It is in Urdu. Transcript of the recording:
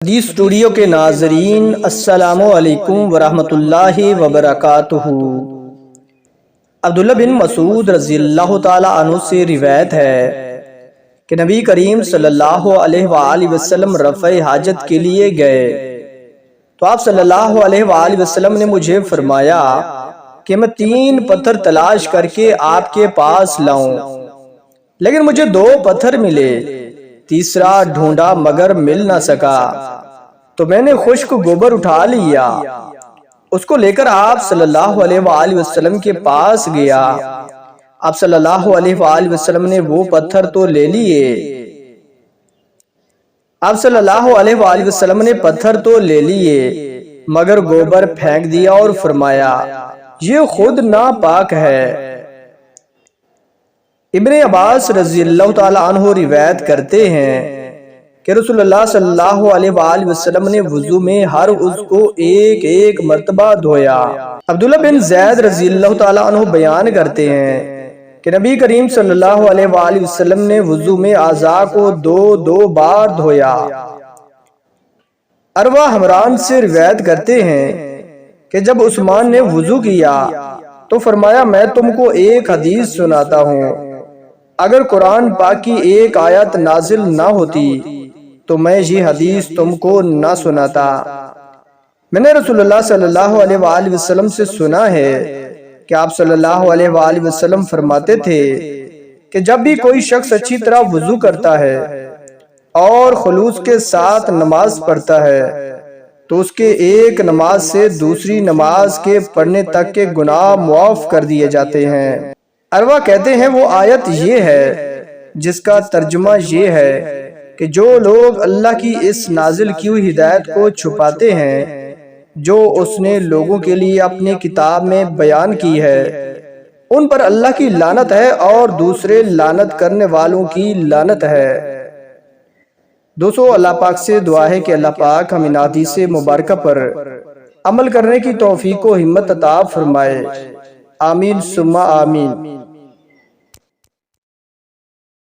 حدیث اسٹوڈیو کے ناظرین السلام علیکم ورحمۃ اللہ وبرکاتہ۔ عبداللہ بن مسعود رضی اللہ تعالیٰ عنہ سے روایت ہے کہ نبی کریم صلی اللہ علیہ وآلہ وسلم رفع حاجت کے لیے گئے تو آپ صلی اللہ علیہ وآلہ وسلم نے مجھے فرمایا کہ میں 3 پتھر تلاش کر کے آپ کے پاس لاؤں، لیکن مجھے 2 پتھر ملے، تیسرا ڈھونڈا مگر مل نہ سکا، تو میں نے خشک گوبر اٹھا لیا، اس کو لے کر آپ صلی اللہ علیہ وآلہ وسلم کے پاس گیا۔ آپ صلی اللہ علیہ وآلہ وسلم نے وہ پتھر تو لے لیے، آپ صلی اللہ علیہ وآلہ وسلم نے پتھر تو لے لیے مگر گوبر پھینک دیا اور فرمایا یہ خود ناپاک ہے۔ ابن عباس رضی اللہ تعالیٰ عنہ روایت کرتے ہیں کہ رسول اللہ صلی اللہ علیہ وآلہ وسلم نے وضو میں ہر عضو کو ایک مرتبہ دھویا۔ عبداللہ بن زید رضی اللہ تعالیٰ عنہ بیان کرتے ہیں کہ نبی کریم صلی اللہ علیہ وآلہ وسلم نے وضو میں اعضاء کو 2 بار دھویا۔ عروہ حمران سے روایت کرتے ہیں کہ جب عثمان نے وضو کیا تو فرمایا میں تم کو ایک حدیث سناتا ہوں، اگر قرآن پاک کی ایک آیت نازل نہ ہوتی تو میں یہ حدیث تم کو نہ سناتا۔ میں نے رسول اللہ صلی اللہ علیہ وآلہ وسلم سے سنا ہے کہ آپ صلی اللہ علیہ وآلہ وسلم فرماتے تھے کہ جب بھی کوئی شخص اچھی طرح وضو کرتا ہے اور خلوص کے ساتھ نماز پڑھتا ہے تو اس کے ایک نماز سے دوسری نماز کے پڑھنے تک کے گناہ معاف کر دیے جاتے ہیں۔ عروہ کہتے ہیں وہ آیت یہ ہے جس کا ترجمہ یہ ہے کہ جو لوگ اللہ کی اس نازل کی ہوئی ہدایت کو چھپاتے ہیں جو اس نے لوگوں کے لیے اپنی کتاب میں بیان کی ہے، ان پر اللہ کی لعنت ہے اور دوسرے لعنت کرنے والوں کی لعنت ہے۔ دوستو، اللہ پاک سے دعا ہے کہ اللہ پاک ہمیں حدیث مبارکہ پر عمل کرنے کی توفیق و ہمت عطا فرمائے، آمین ثم آمین۔